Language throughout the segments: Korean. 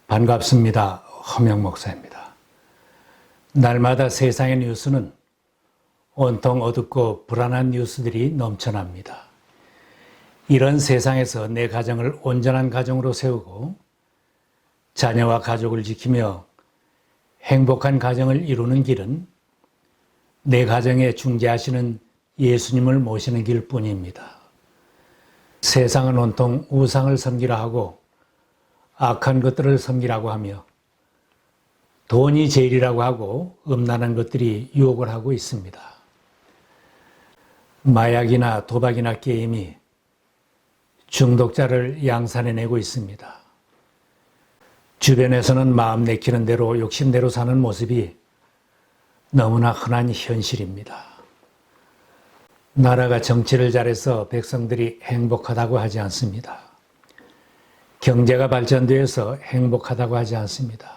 반갑습니다. 허명 목사입니다. 날마다 세상의 뉴스는 온통 어둡고 불안한 뉴스들이 넘쳐납니다. 이런 세상에서 내 가정을 온전한 가정으로 세우고 자녀와 가족을 지키며 행복한 가정을 이루는 길은 내 가정에 중재하시는 예수님을 모시는 길뿐입니다. 세상은 온통 우상을 섬기라 하고 악한 것들을 섬기라고 하며 돈이 제일이라고 하고 음란한 것들이 유혹을 하고 있습니다. 마약이나 도박이나 게임이 중독자를 양산해내고 있습니다. 주변에서는 마음 내키는 대로 욕심대로 사는 모습이 너무나 흔한 현실입니다. 나라가 정치를 잘해서 백성들이 행복하다고 하지 않습니다. 경제가 발전되어서 행복하다고 하지 않습니다.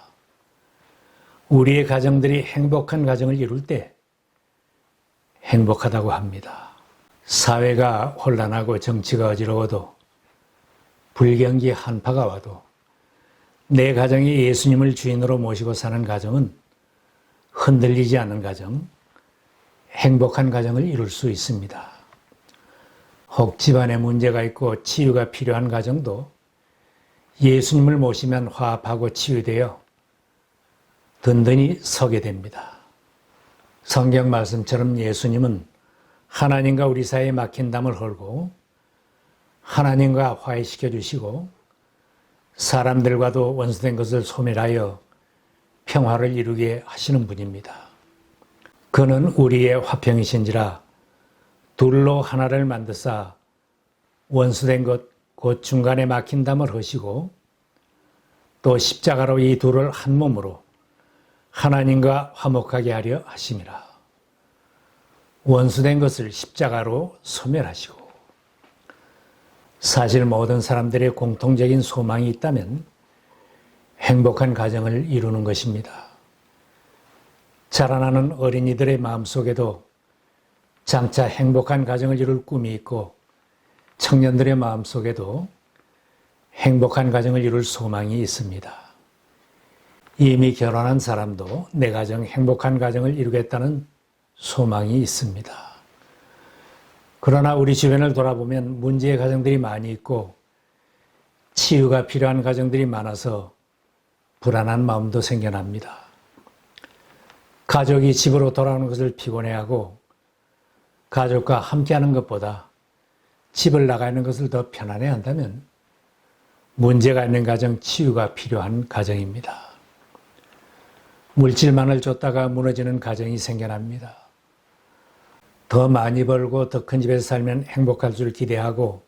우리의 가정들이 행복한 가정을 이룰 때 행복하다고 합니다. 사회가 혼란하고 정치가 어지러워도 불경기 한파가 와도 내 가정이 예수님을 주인으로 모시고 사는 가정은 흔들리지 않는 가정, 행복한 가정을 이룰 수 있습니다. 혹 집안에 문제가 있고 치유가 필요한 가정도 예수님을 모시면 화합하고 치유되어 든든히 서게 됩니다. 성경 말씀처럼 예수님은 하나님과 우리 사이에 막힌 담을 헐고 하나님과 화해시켜 주시고 사람들과도 원수된 것을 소멸하여 평화를 이루게 하시는 분입니다. 그는 우리의 화평이신지라 둘로 하나를 만드사 원수된 것 곧 중간에 막힌 담을 허시고 또 십자가로 이 둘을 한 몸으로 하나님과 화목하게 하려 하심이라. 원수된 것을 십자가로 소멸하시고 사실 모든 사람들의 공통적인 소망이 있다면 행복한 가정을 이루는 것입니다. 자라나는 어린이들의 마음속에도 장차 행복한 가정을 이룰 꿈이 있고 청년들의 마음속에도 행복한 가정을 이룰 소망이 있습니다. 이미 결혼한 사람도 내 가정 행복한 가정을 이루겠다는 소망이 있습니다. 그러나 우리 주변을 돌아보면 문제의 가정들이 많이 있고 치유가 필요한 가정들이 많아서 불안한 마음도 생겨납니다. 가족이 집으로 돌아오는 것을 피곤해하고 가족과 함께하는 것보다 집을 나가는 것을 더 편안해한다면 문제가 있는 가정, 치유가 필요한 가정입니다. 물질만을 줬다가 무너지는 가정이 생겨납니다. 더 많이 벌고 더 큰 집에서 살면 행복할 줄 기대하고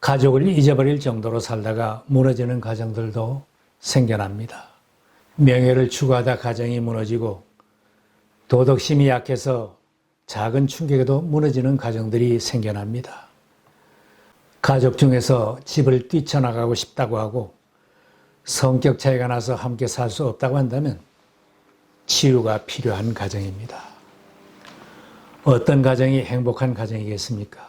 가족을 잊어버릴 정도로 살다가 무너지는 가정들도 생겨납니다. 명예를 추구하다 가정이 무너지고 도덕심이 약해서 작은 충격에도 무너지는 가정들이 생겨납니다. 가족 중에서 집을 뛰쳐나가고 싶다고 하고 성격 차이가 나서 함께 살 수 없다고 한다면 치유가 필요한 가정입니다. 어떤 가정이 행복한 가정이겠습니까?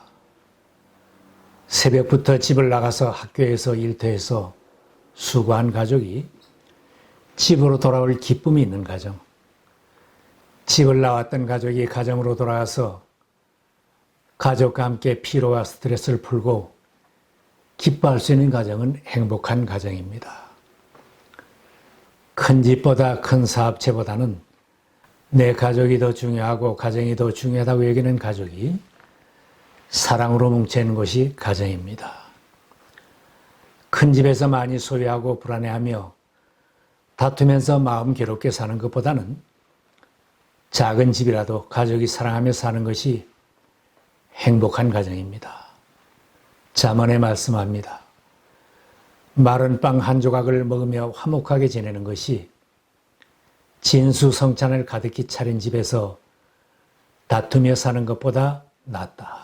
새벽부터 집을 나가서 학교에서 일터에서 수고한 가족이 집으로 돌아올 기쁨이 있는 가정, 집을 나왔던 가족이 가정으로 돌아와서 가족과 함께 피로와 스트레스를 풀고 기뻐할 수 있는 가정은 행복한 가정입니다. 큰 집보다 큰 사업체보다는 내 가족이 더 중요하고 가정이 더 중요하다고 여기는 가족이 사랑으로 뭉치는 것이 가정입니다. 큰 집에서 많이 소유하고 불안해하며 다투면서 마음 괴롭게 사는 것보다는 작은 집이라도 가족이 사랑하며 사는 것이 행복한 가정입니다. 잠언에 말씀합니다. 마른 빵 한 조각을 먹으며 화목하게 지내는 것이 진수성찬을 가득히 차린 집에서 다투며 사는 것보다 낫다.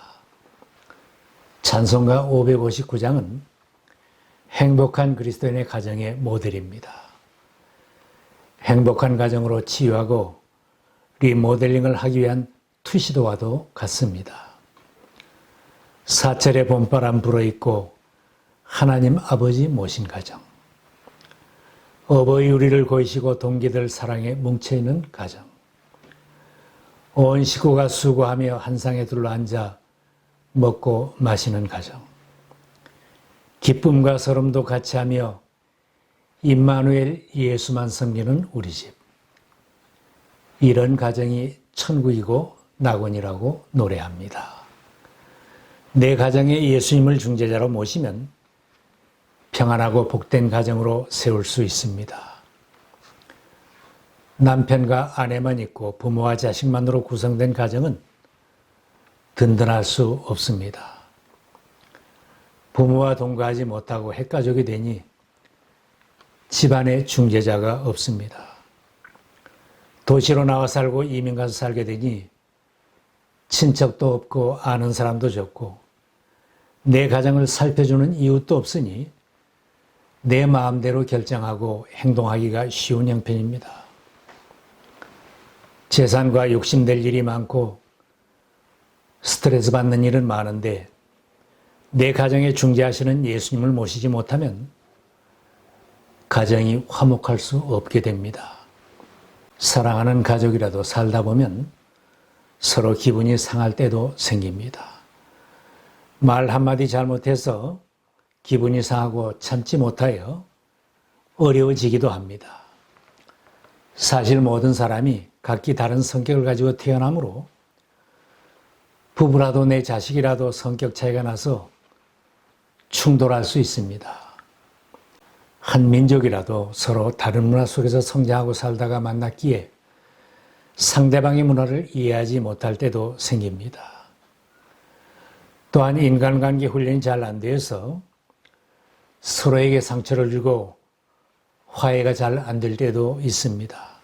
찬송가 559장은 행복한 그리스도인의 가정의 모델입니다. 행복한 가정으로 치유하고 리모델링을 하기 위한 투시도와도 같습니다. 사철의 봄바람 불어있고 하나님 아버지 모신 가정, 어버이 우리를 고이시고 동기들 사랑에 뭉쳐있는 가정. 온 식구가 수고하며 한 상에 둘러앉아 먹고 마시는 가정. 기쁨과 서름도 같이 하며 임마누엘 예수만 섬기는 우리 집. 이런 가정이 천국이고 낙원이라고 노래합니다. 내 가정에 예수님을 중재자로 모시면 평안하고 복된 가정으로 세울 수 있습니다. 남편과 아내만 있고 부모와 자식만으로 구성된 가정은 든든할 수 없습니다. 부모와 동거하지 못하고 핵가족이 되니 집안에 중재자가 없습니다. 도시로 나와 살고 이민 가서 살게 되니 친척도 없고 아는 사람도 적고 내 가정을 살펴주는 이웃도 없으니 내 마음대로 결정하고 행동하기가 쉬운 형편입니다. 재산과 욕심될 일이 많고 스트레스 받는 일은 많은데 내 가정에 중재하시는 예수님을 모시지 못하면 가정이 화목할 수 없게 됩니다. 사랑하는 가족이라도 살다 보면 서로 기분이 상할 때도 생깁니다. 말 한마디 잘못해서 기분이 상하고 참지 못하여 어려워지기도 합니다. 사실 모든 사람이 각기 다른 성격을 가지고 태어나므로 부부라도 내 자식이라도 성격 차이가 나서 충돌할 수 있습니다. 한 민족이라도 서로 다른 문화 속에서 성장하고 살다가 만났기에 상대방의 문화를 이해하지 못할 때도 생깁니다. 또한 인간관계 훈련이 잘 안 되어서 서로에게 상처를 주고 화해가 잘 안 될 때도 있습니다.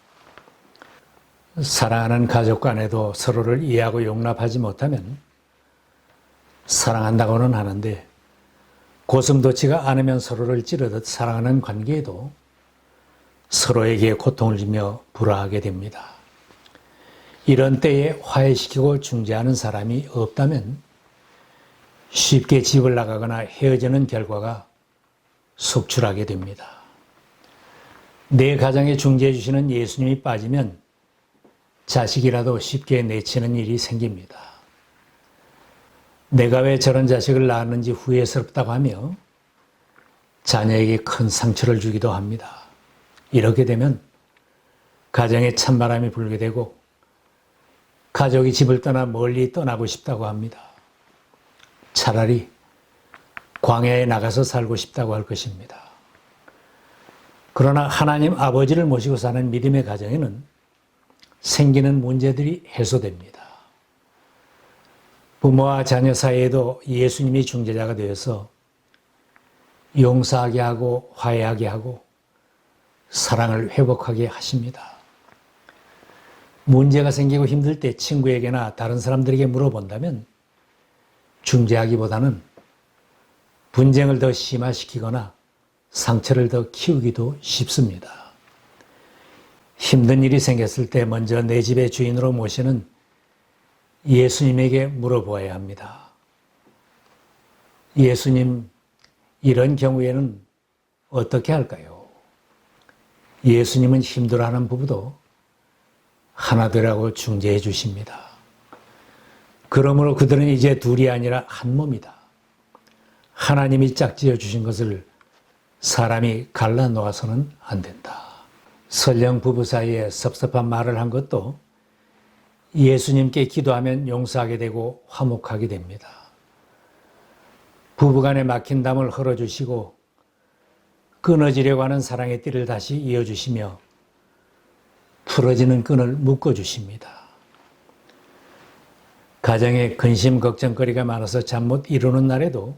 사랑하는 가족 간에도 서로를 이해하고 용납하지 못하면 사랑한다고는 하는데 고슴도치가 안으면 서로를 찌르듯 사랑하는 관계에도 서로에게 고통을 주며 불화하게 됩니다. 이런 때에 화해시키고 중재하는 사람이 없다면 쉽게 집을 나가거나 헤어지는 결과가 속출하게 됩니다. 내 가정에 중재해 주시는 예수님이 빠지면 자식이라도 쉽게 내치는 일이 생깁니다. 내가 왜 저런 자식을 낳았는지 후회스럽다고 하며 자녀에게 큰 상처를 주기도 합니다. 이렇게 되면 가정에 찬바람이 불게 되고 가족이 집을 떠나 멀리 떠나고 싶다고 합니다. 차라리 광야에 나가서 살고 싶다고 할 것입니다. 그러나 하나님 아버지를 모시고 사는 믿음의 가정에는 생기는 문제들이 해소됩니다. 부모와 자녀 사이에도 예수님이 중재자가 되어서 용서하게 하고 화해하게 하고 사랑을 회복하게 하십니다. 문제가 생기고 힘들 때 친구에게나 다른 사람들에게 물어본다면 중재하기보다는 분쟁을 더 심화시키거나 상처를 더 키우기도 쉽습니다. 힘든 일이 생겼을 때 먼저 내 집의 주인으로 모시는 예수님에게 물어보아야 합니다. 예수님, 이런 경우에는 어떻게 할까요? 예수님은 힘들어하는 부부도 하나 되라고 중재해 주십니다. 그러므로 그들은 이제 둘이 아니라 한 몸이다. 하나님이 짝지어 주신 것을 사람이 갈라 놓아서는 안 된다. 설령 부부 사이에 섭섭한 말을 한 것도 예수님께 기도하면 용서하게 되고 화목하게 됩니다. 부부간에 막힌 담을 헐어주시고 끊어지려고 하는 사랑의 띠를 다시 이어주시며 풀어지는 끈을 묶어주십니다. 가정에 근심 걱정거리가 많아서 잠 못 이루는 날에도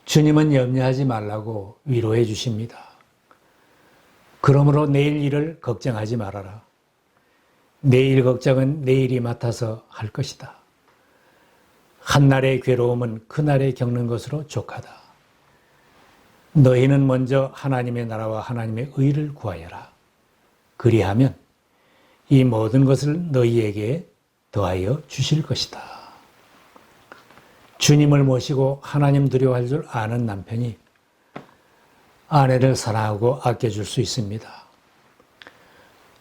주님은 염려하지 말라고 위로해 주십니다. 그러므로 내일 일을 걱정하지 말아라. 내일 걱정은 내일이 맡아서 할 것이다. 한날의 괴로움은 그날에 겪는 것으로 족하다. 너희는 먼저 하나님의 나라와 하나님의 의를 구하여라. 그리하면 이 모든 것을 너희에게 더하여 주실 것이다. 주님을 모시고 하나님 두려워할 줄 아는 남편이 아내를 사랑하고 아껴줄 수 있습니다.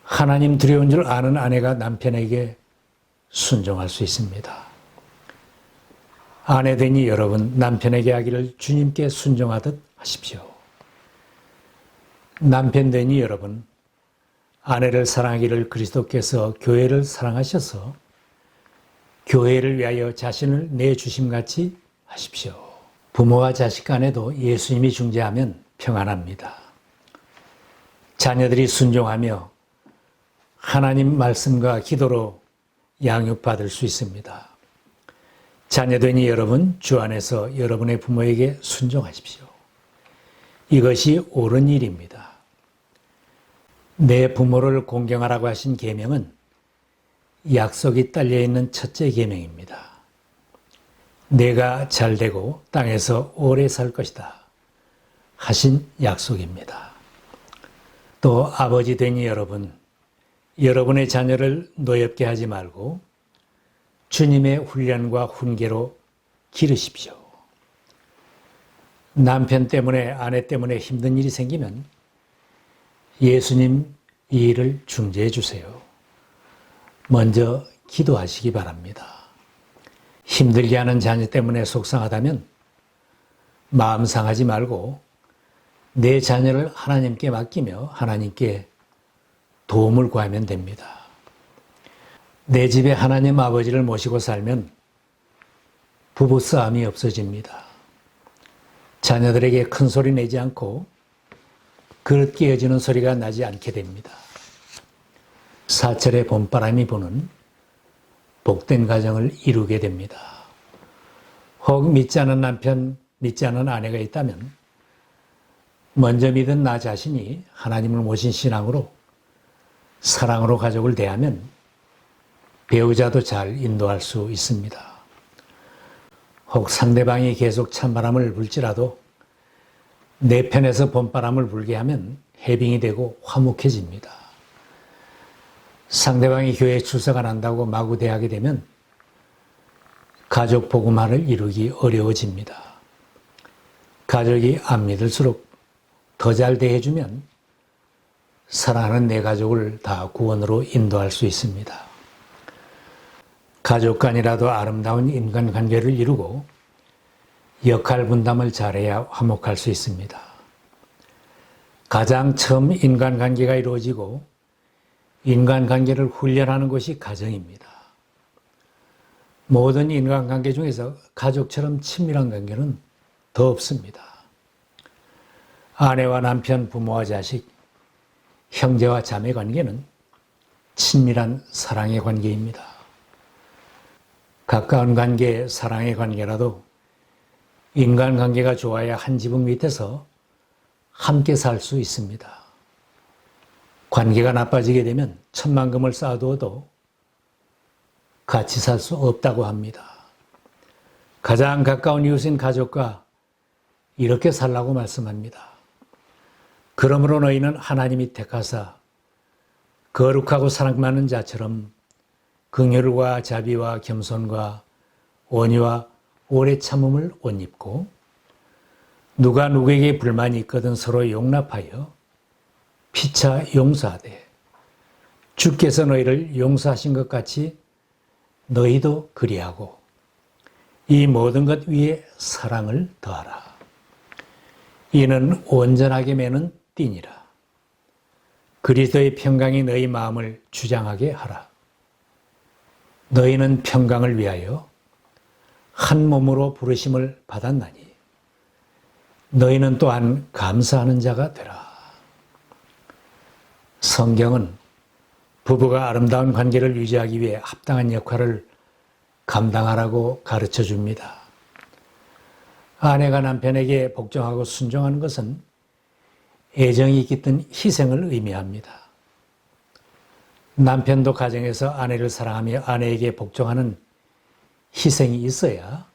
하나님 두려운 줄 아는 아내가 남편에게 순종할 수 있습니다. 아내되니 여러분, 남편에게 하기를 주님께 순종하듯 하십시오. 남편되니 여러분, 아내를 사랑하기를 그리스도께서 교회를 사랑하셔서 교회를 위하여 자신을 내주심같이 하십시오. 부모와 자식 간에도 예수님이 중재하면 평안합니다. 자녀들이 순종하며 하나님 말씀과 기도로 양육받을 수 있습니다. 자녀되니 여러분, 주 안에서 여러분의 부모에게 순종하십시오. 이것이 옳은 일입니다. 내 부모를 공경하라고 하신 계명은 약속이 딸려있는 첫째 계명입니다. 내가 잘되고 땅에서 오래 살 것이다 하신 약속입니다. 또 아버지 되니 여러분, 여러분의 자녀를 노엽게 하지 말고 주님의 훈련과 훈계로 기르십시오. 남편 때문에 아내 때문에 힘든 일이 생기면 예수님 이 일을 중재해 주세요. 먼저 기도하시기 바랍니다. 힘들게 하는 자녀 때문에 속상하다면 마음 상하지 말고 내 자녀를 하나님께 맡기며 하나님께 도움을 구하면 됩니다. 내 집에 하나님 아버지를 모시고 살면 부부싸움이 없어집니다. 자녀들에게 큰 소리 내지 않고 그릇 깨어지는 소리가 나지 않게 됩니다. 사철의 봄바람이 부는 복된 가정을 이루게 됩니다. 혹 믿지 않은 남편, 믿지 않은 아내가 있다면 먼저 믿은 나 자신이 하나님을 모신 신앙으로 사랑으로 가족을 대하면 배우자도 잘 인도할 수 있습니다. 혹 상대방이 계속 찬바람을 불지라도 내 편에서 봄바람을 불게 하면 해빙이 되고 화목해집니다. 상대방이 교회에 출석 안 한다고 마구 대하게 되면 가족 복음화를 이루기 어려워집니다. 가족이 안 믿을수록 더 잘 대해주면 사랑하는 내 가족을 다 구원으로 인도할 수 있습니다. 가족 간이라도 아름다운 인간관계를 이루고 역할 분담을 잘해야 화목할 수 있습니다. 가장 처음 인간관계가 이루어지고 인간관계를 훈련하는 것이 가정입니다. 모든 인간관계 중에서 가족처럼 친밀한 관계는 더 없습니다. 아내와 남편, 부모와 자식, 형제와 자매 관계는 친밀한 사랑의 관계입니다. 가까운 관계, 사랑의 관계라도 인간관계가 좋아야 한 지붕 밑에서 함께 살 수 있습니다. 관계가 나빠지게 되면 천만금을 쌓아두어도 같이 살 수 없다고 합니다. 가장 가까운 이웃인 가족과 이렇게 살라고 말씀합니다. 그러므로 너희는 하나님이 택하사 거룩하고 사랑 많은 자처럼 긍휼과 자비와 겸손과 온유와 오래 참음을 옷 입고 누가 누구에게 불만이 있거든 서로 용납하여 피차 용서하되 주께서 너희를 용서하신 것 같이 너희도 그리하고 이 모든 것 위에 사랑을 더하라. 이는 온전하게 매는 띠니라. 그리스도의 평강이 너희 마음을 주장하게 하라. 너희는 평강을 위하여 한 몸으로 부르심을 받았나니 너희는 또한 감사하는 자가 되라. 성경은 부부가 아름다운 관계를 유지하기 위해 합당한 역할을 감당하라고 가르쳐 줍니다. 아내가 남편에게 복종하고 순종하는 것은 애정이 깃든 희생을 의미합니다. 남편도 가정에서 아내를 사랑하며 아내에게 복종하는 희생이 있어야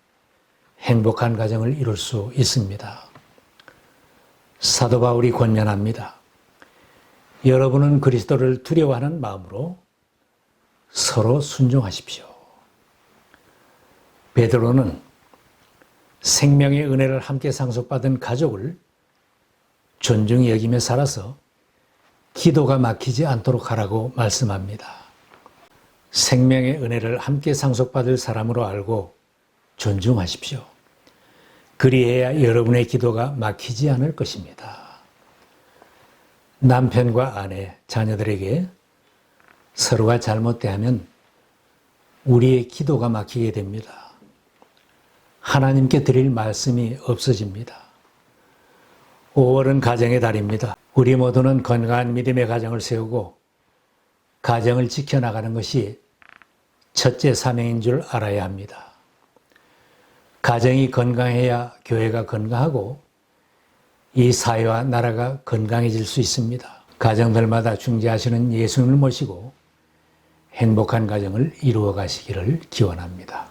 행복한 가정을 이룰 수 있습니다. 사도 바울이 권면합니다. 여러분은 그리스도를 두려워하는 마음으로 서로 순종하십시오. 베드로는 생명의 은혜를 함께 상속받은 가족을 존중히 여기며 살아서 기도가 막히지 않도록 하라고 말씀합니다. 생명의 은혜를 함께 상속받을 사람으로 알고 존중하십시오. 그리해야 여러분의 기도가 막히지 않을 것입니다. 남편과 아내, 자녀들에게 서로가 잘못되면 우리의 기도가 막히게 됩니다. 하나님께 드릴 말씀이 없어집니다. 5월은 가정의 달입니다. 우리 모두는 건강한 믿음의 가정을 세우고 가정을 지켜나가는 것이 첫째 사명인 줄 알아야 합니다. 가정이 건강해야 교회가 건강하고 이 사회와 나라가 건강해질 수 있습니다. 가정들마다 중재하시는 예수님을 모시고 행복한 가정을 이루어 가시기를 기원합니다.